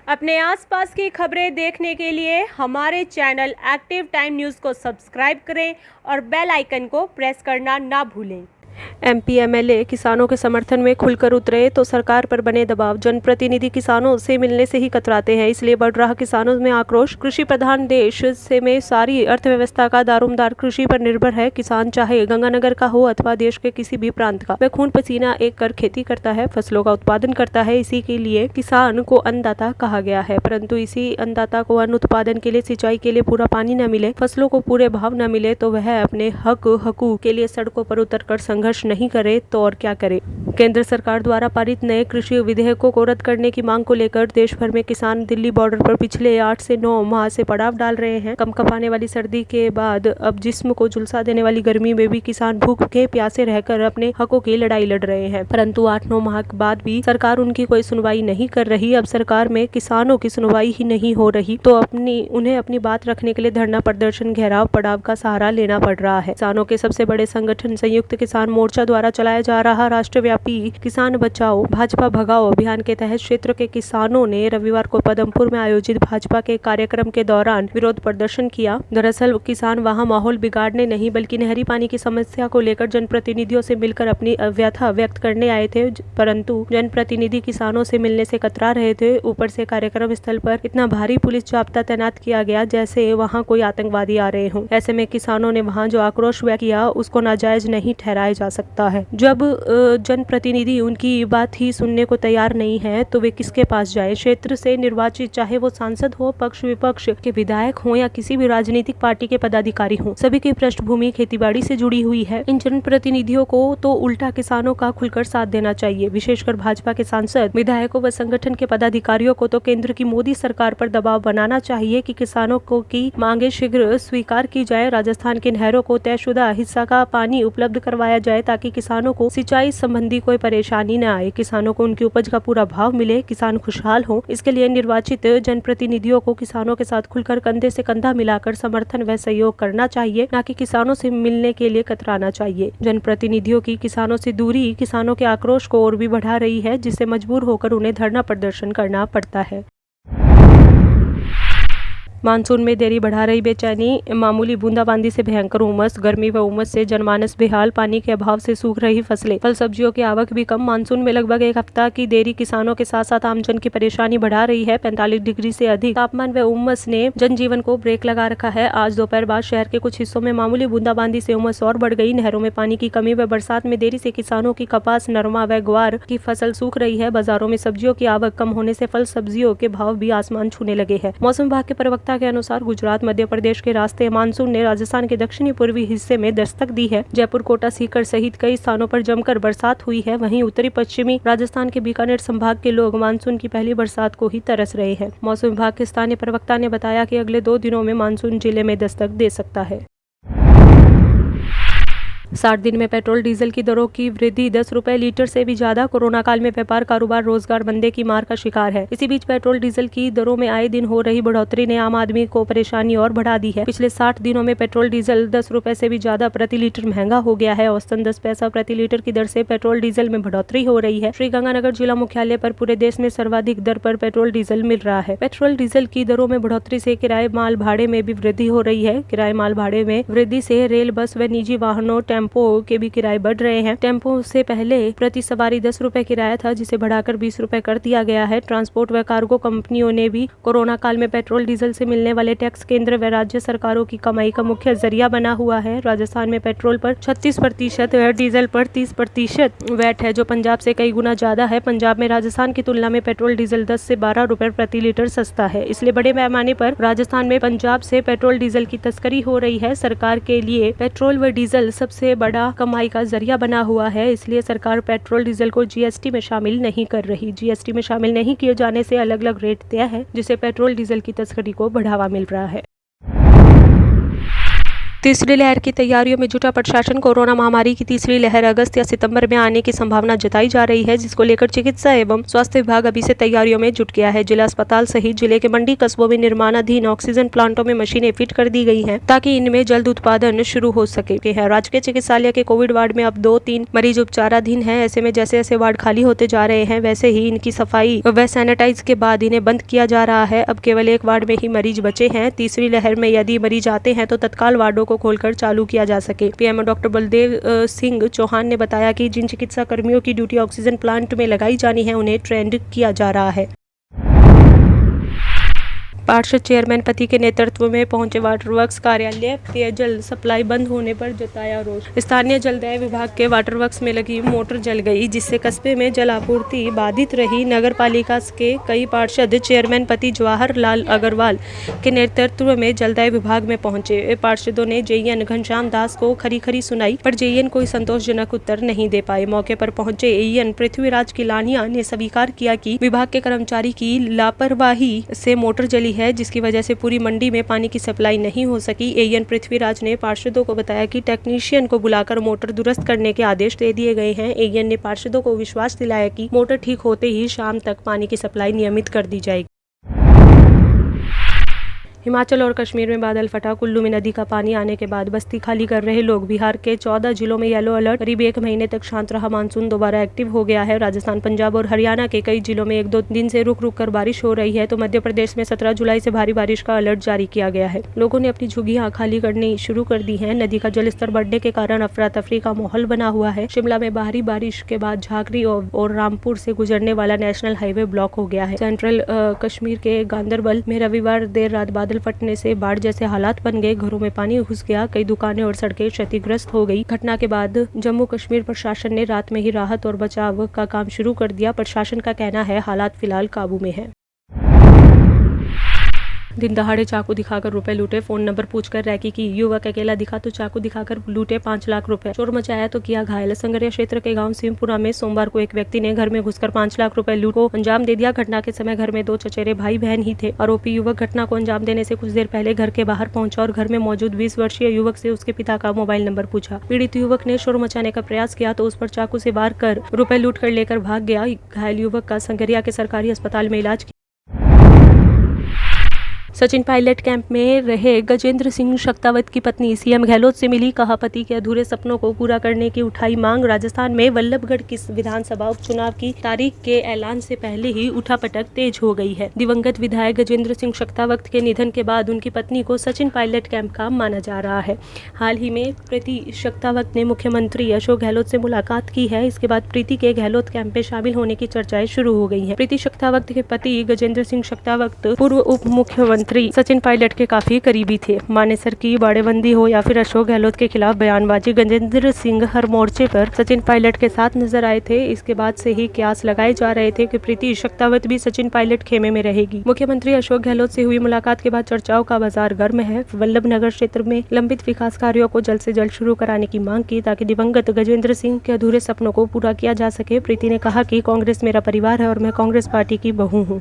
अपने आसपास की खबरें देखने के लिए हमारे चैनल एक्टिव टाइम न्यूज़ को सब्सक्राइब करें और बेल आइकन को प्रेस करना ना भूलें। एमपी एमएलए किसानों के समर्थन में खुलकर उतरे तो सरकार पर बने दबाव। जनप्रतिनिधि किसानों से मिलने से ही कतराते हैं, इसलिए बढ़ रहा किसानों में आक्रोश। कृषि प्रधान देश से में सारी अर्थव्यवस्था का दारोमदार कृषि पर निर्भर है। किसान चाहे गंगानगर का हो अथवा देश के किसी भी प्रांत का, वह खून पसीना एक कर खेती करता है, फसलों का उत्पादन करता है। इसी के लिए किसान को अन्नदाता कहा गया है। परंतु इसी अन्नदाता को अन्न उत्पादन के लिए, सिंचाई के लिए पूरा पानी न मिले, फसलों को पूरे भाव न मिले तो वह अपने हकूक के लिए सड़कों पर उतरकर संघर्ष नहीं करे तो और क्या करे। केंद्र सरकार द्वारा पारित नए कृषि विधेयकों को रद्द करने की मांग को लेकर देश भर में किसान दिल्ली बॉर्डर पर पिछले 8 से 9 माह से पड़ाव डाल रहे हैं। कंपकपाने वाली सर्दी के बाद अब जिस्म को झुलसा देने वाली गर्मी में भी किसान भूख के प्यासे रहकर अपने हकों की लड़ाई लड़ रहे हैं। परंतु 8-9 माह के बाद भी सरकार उनकी कोई सुनवाई नहीं कर रही। अब सरकार में किसानों की सुनवाई ही नहीं हो रही तो उन्हें अपनी बात रखने के लिए धरना, प्रदर्शन, घेराव, पड़ाव का सहारा लेना पड़ रहा है। किसानों के सबसे बड़े संगठन संयुक्त किसान मोर्चा द्वारा चलाया जा रहा राष्ट्रव्यापी किसान बचाओ भाजपा भगाओ अभियान के तहत क्षेत्र के किसानों ने रविवार को पदमपुर में आयोजित भाजपा के कार्यक्रम के दौरान विरोध प्रदर्शन किया। दरअसल किसान वहां माहौल बिगाड़ने नहीं बल्कि नहरी पानी की समस्या को लेकर जनप्रतिनिधियों से मिलकर अपनी व्यथा व्यक्त करने आए थे, परंतु जनप्रतिनिधि किसानों से मिलने से कतरा रहे थे। ऊपर से कार्यक्रम स्थल पर इतना भारी पुलिस जाब्ता तैनात किया गया जैसे वहाँ कोई आतंकवादी आ रहे हों। ऐसे में किसानों ने वहाँ जो आक्रोश व्यक्त किया उसको नाजायज नहीं ठहराया जा सकता है। जब जनप्रतिनिधि उनकी बात ही सुनने को तैयार नहीं है तो वे किसके पास जाए। क्षेत्र से निर्वाचित चाहे वो सांसद हो, पक्ष विपक्ष के विधायक हो या किसी भी राजनीतिक पार्टी के पदाधिकारी हो, सभी की पृष्ठभूमि खेतीबाड़ी से जुड़ी हुई है। इन जनप्रतिनिधियों को तो उल्टा किसानों का खुलकर साथ देना चाहिए। विशेषकर भाजपा के सांसद, विधायकों व संगठन के पदाधिकारियों को तो केंद्र की मोदी सरकार पर दबाव बनाना चाहिए कि किसानों को की मांगे शीघ्र स्वीकार की जाए। राजस्थान की नहरों को तयशुदा हिस्सा का पानी उपलब्ध करवाया जाए ताकि किसानों को सिंचाई संबंधी कोई परेशानी न आए, किसानों को उनकी उपज का पूरा भाव मिले, किसान खुशहाल हो। इसके लिए निर्वाचित जनप्रतिनिधियों को किसानों के साथ खुलकर कंधे से कंधा मिलाकर समर्थन व सहयोग करना चाहिए, न कि किसानों से मिलने के लिए कतराना चाहिए। जनप्रतिनिधियों की किसानों से दूरी किसानों के आक्रोश को और भी बढ़ा रही है, जिससे मजबूर होकर उन्हें धरना प्रदर्शन करना पड़ता है। मानसून में देरी बढ़ा रही बेचैनी, मामूली बूंदाबांदी से भयंकर उमस, गर्मी व उमस से जनमानस बेहाल, पानी के अभाव से सूख रही फसलें, फल सब्जियों की आवक भी कम। मानसून में लगभग 1 हफ्ता की देरी किसानों के साथ साथ आमजन की परेशानी बढ़ा रही है। 45 डिग्री से अधिक तापमान व उमस ने जनजीवन को ब्रेक लगा रखा है। आज दोपहर बाद शहर के कुछ हिस्सों में मामूली बूंदाबांदी से उमस और बढ़ गई। नहरों में पानी की कमी व बरसात में देरी से किसानों की कपास, नरमा व ग्वार की फसल सूख रही है। बाजारों में सब्जियों की आवक कम होने से फल सब्जियों के भाव भी आसमान छूने लगे हैं। मौसम विभाग के प्रवक्ता के अनुसार गुजरात, मध्य प्रदेश के रास्ते मानसून ने राजस्थान के दक्षिणी पूर्वी हिस्से में दस्तक दी है। जयपुर, कोटा, सीकर सहित कई स्थानों पर जमकर बरसात हुई है। वहीं उत्तरी पश्चिमी राजस्थान के बीकानेर संभाग के लोग मानसून की पहली बरसात को ही तरस रहे हैं। मौसम विभाग के स्थानीय प्रवक्ता ने बताया कि अगले 2 दिनों में मानसून जिले में दस्तक दे सकता है। 60 दिन में पेट्रोल डीजल की दरों की वृद्धि 10 रुपए लीटर से भी ज्यादा। कोरोना काल में व्यापार, कारोबार, रोजगार मंदे की मार का शिकार है। इसी बीच पेट्रोल डीजल की दरों में आए दिन हो रही बढ़ोतरी ने आम आदमी को परेशानी और बढ़ा दी है। पिछले 60 दिनों में पेट्रोल डीजल 10 रुपए से भी ज्यादा प्रति लीटर महंगा हो गया है। औसतन 10 पैसा प्रति लीटर की दर से पेट्रोल डीजल में बढ़ोतरी हो रही है। श्री गंगानगर जिला मुख्यालय पर पूरे देश में सर्वाधिक दर पर पेट्रोल डीजल मिल रहा है। पेट्रोल डीजल की दरों में बढ़ोतरी से किराए माल भाड़े में भी वृद्धि हो रही है। किराए माल भाड़े में वृद्धि से रेल, बस व निजी वाहनों, टेम्पो के भी किराए बढ़ रहे हैं। टेम्पो से पहले प्रति सवारी 10 रुपए किराया था, जिसे बढ़ाकर 20 रुपए कर दिया गया है। ट्रांसपोर्ट व कार्गो कंपनियों ने भी कोरोना काल में पेट्रोल डीजल से मिलने वाले टैक्स केंद्र व राज्य सरकारों की कमाई का मुख्य जरिया बना हुआ है। राजस्थान में पेट्रोल पर 36% व डीजल पर 30% वैट है, जो पंजाब से कई गुना ज्यादा है। पंजाब में राजस्थान की तुलना में पेट्रोल डीजल 10 से 12 रुपए प्रति लीटर सस्ता है। इसलिए बड़े पैमाने पर राजस्थान में पंजाब से पेट्रोल डीजल की तस्करी हो रही है। सरकार के लिए पेट्रोल व डीजल सबसे बड़ा कमाई का जरिया बना हुआ है। इसलिए सरकार पेट्रोल डीजल को जीएसटी में शामिल नहीं कर रही। जीएसटी में शामिल नहीं किए जाने से अलग अलग रेट तय है, जिससे पेट्रोल डीजल की तस्करी को बढ़ावा मिल रहा है। तीसरी लहर की तैयारियों में जुटा प्रशासन। कोरोना महामारी की तीसरी लहर अगस्त या सितंबर में आने की संभावना जताई जा रही है, जिसको लेकर चिकित्सा एवं स्वास्थ्य विभाग अभी से तैयारियों में जुट गया है। जिला अस्पताल सहित जिले के मंडी कस्बों में निर्माणाधीन ऑक्सीजन प्लांटों में मशीनें फिट कर दी गई हैं, ताकि इनमें जल्द उत्पादन शुरू हो सके। राजकीय चिकित्सालय के कोविड वार्ड में अब 2-3 मरीज उपचाराधीन है। ऐसे में जैसे जैसे वार्ड खाली होते जा रहे हैं, वैसे ही इनकी सफाई व सैनिटाइज के बाद इन्हें बंद किया जा रहा है। अब केवल एक वार्ड में ही मरीज बचे हैं। तीसरी लहर में यदि मरीज आते हैं तो तत्काल वार्डों को खोलकर चालू किया जा सके। पीएमओ डॉक्टर बलदेव सिंह चौहान ने बताया कि जिन चिकित्सा कर्मियों की ड्यूटी ऑक्सीजन प्लांट में लगाई जानी है, उन्हें ट्रेंड किया जा रहा है। पार्षद चेयरमैन पति के नेतृत्व में पहुंचे वाटर वर्क्स कार्यालय। पेयजल सप्लाई बंद होने पर जताया रोष। स्थानीय जलदाय विभाग के वाटर वर्क्स में लगी मोटर जल गई, जिससे कस्बे में जल आपूर्ति बाधित रही। नगर पालिका के कई पार्षद चेयरमैन पति जवाहर लाल अग्रवाल के नेतृत्व में जलदाय विभाग में पहुंचे। पार्षदों ने जेईएन घनश्याम दास को खरी सुनाई, पर जेईएन कोई संतोषजनक उत्तर नहीं दे पाए। मौके पर पहुंचे एईएन पृथ्वीराज किलानिया ने स्वीकार किया कि विभाग के कर्मचारी की लापरवाही से मोटर जली है, जिसकी वजह से पूरी मंडी में पानी की सप्लाई नहीं हो सकी। एएन पृथ्वीराज ने पार्षदों को बताया कि टेक्नीशियन को बुलाकर मोटर दुरुस्त करने के आदेश दे दिए गए हैं। एएन ने पार्षदों को विश्वास दिलाया कि मोटर ठीक होते ही शाम तक पानी की सप्लाई नियमित कर दी जाएगी। हिमाचल और कश्मीर में बादल फटा। कुल्लू में नदी का पानी आने के बाद बस्ती खाली कर रहे लोग। बिहार के 14 जिलों में येलो अलर्ट। करीब 1 महीने तक शांत रहा मानसून दोबारा एक्टिव हो गया है। राजस्थान, पंजाब और हरियाणा के कई जिलों में 1-2 दिन से रुक कर बारिश हो रही है, तो मध्य प्रदेश में 17 जुलाई से भारी बारिश का अलर्ट जारी किया गया है। लोगों ने अपनी झुग्गियां खाली करनी शुरू कर दी है। नदी का जलस्तर बढ़ने के कारण अफरा तफरी का माहौल बना हुआ है। शिमला में भारी बारिश के बाद झाकरी और रामपुर से गुजरने वाला नेशनल हाईवे ब्लॉक हो गया है। सेंट्रल कश्मीर के गांदरबल में रविवार देर रात बादल फटने से बाढ़ जैसे हालात बन गए। घरों में पानी घुस गया, कई दुकानें और सड़कें क्षतिग्रस्त हो गई। घटना के बाद जम्मू कश्मीर प्रशासन ने रात में ही राहत और बचाव का काम शुरू कर दिया। प्रशासन का कहना है हालात फिलहाल काबू में है। दिन दहाड़े चाकू दिखाकर रुपए लूटे। फोन नंबर पूछकर रैकी की। युवक अकेला दिखा तो चाकू दिखाकर लूटे 5 लाख रुपए। शोर मचाया तो किया घायल। संगरिया क्षेत्र के गांव सिमपुरा में सोमवार को एक व्यक्ति ने घर में घुसकर 5 लाख रुपए लूट को अंजाम दे दिया। घटना के समय घर में 2 चचेरे भाई बहन ही थे। आरोपी युवक घटना को अंजाम देने से कुछ देर पहले घर के बाहर पहुंचा और घर में मौजूद 20 वर्षीय युवक से उसके पिता का मोबाइल नंबर पूछा। पीड़ित युवक ने शोर मचाने का प्रयास किया तो उस पर चाकू से वार कर रुपए लूट कर लेकर भाग गया। घायल युवक का संगरिया के सरकारी अस्पताल में इलाज। सचिन पायलट कैंप में रहे गजेंद्र सिंह शेखावत की पत्नी सीएम गहलोत से मिली। कहा पति के अधूरे सपनों को पूरा करने की उठाई मांग। राजस्थान में वल्लभगढ़ की विधानसभा उपचुनाव की तारीख के ऐलान से पहले ही उठापटक तेज हो गई है। दिवंगत विधायक गजेंद्र सिंह शेखावत के निधन के बाद उनकी पत्नी को सचिन पायलट कैंप का माना जा रहा है। हाल ही में प्रीति शेखावत ने मुख्यमंत्री अशोक गहलोत से मुलाकात की है। इसके बाद प्रीति के गहलोत कैंप में शामिल होने की चर्चाएं शुरू हो गई है। प्रीति शेखावत के पति गजेंद्र सिंह शेखावत पूर्व उप मुख्यमंत्री सचिन पायलट के काफी करीबी थे। मानेसर की बाड़ेबंदी हो या फिर अशोक गहलोत के खिलाफ बयानबाजी, गजेंद्र सिंह हर मोर्चे पर सचिन पायलट के साथ नजर आए थे। इसके बाद से ही कयास लगाए जा रहे थे कि प्रीति शेखावत भी सचिन पायलट खेमे में रहेगी। मुख्यमंत्री अशोक गहलोत से हुई मुलाकात के बाद चर्चाओं का बाजार गर्म है। वल्लभनगर क्षेत्र में लंबित विकास कार्यों को जल्द से जल्द शुरू कराने की मांग की, ताकि दिवंगत गजेंद्र सिंह के अधूरे सपनों को पूरा किया जा सके। प्रीति ने कहा कि कांग्रेस मेरा परिवार है और मैं कांग्रेस पार्टी की बहू हूँ।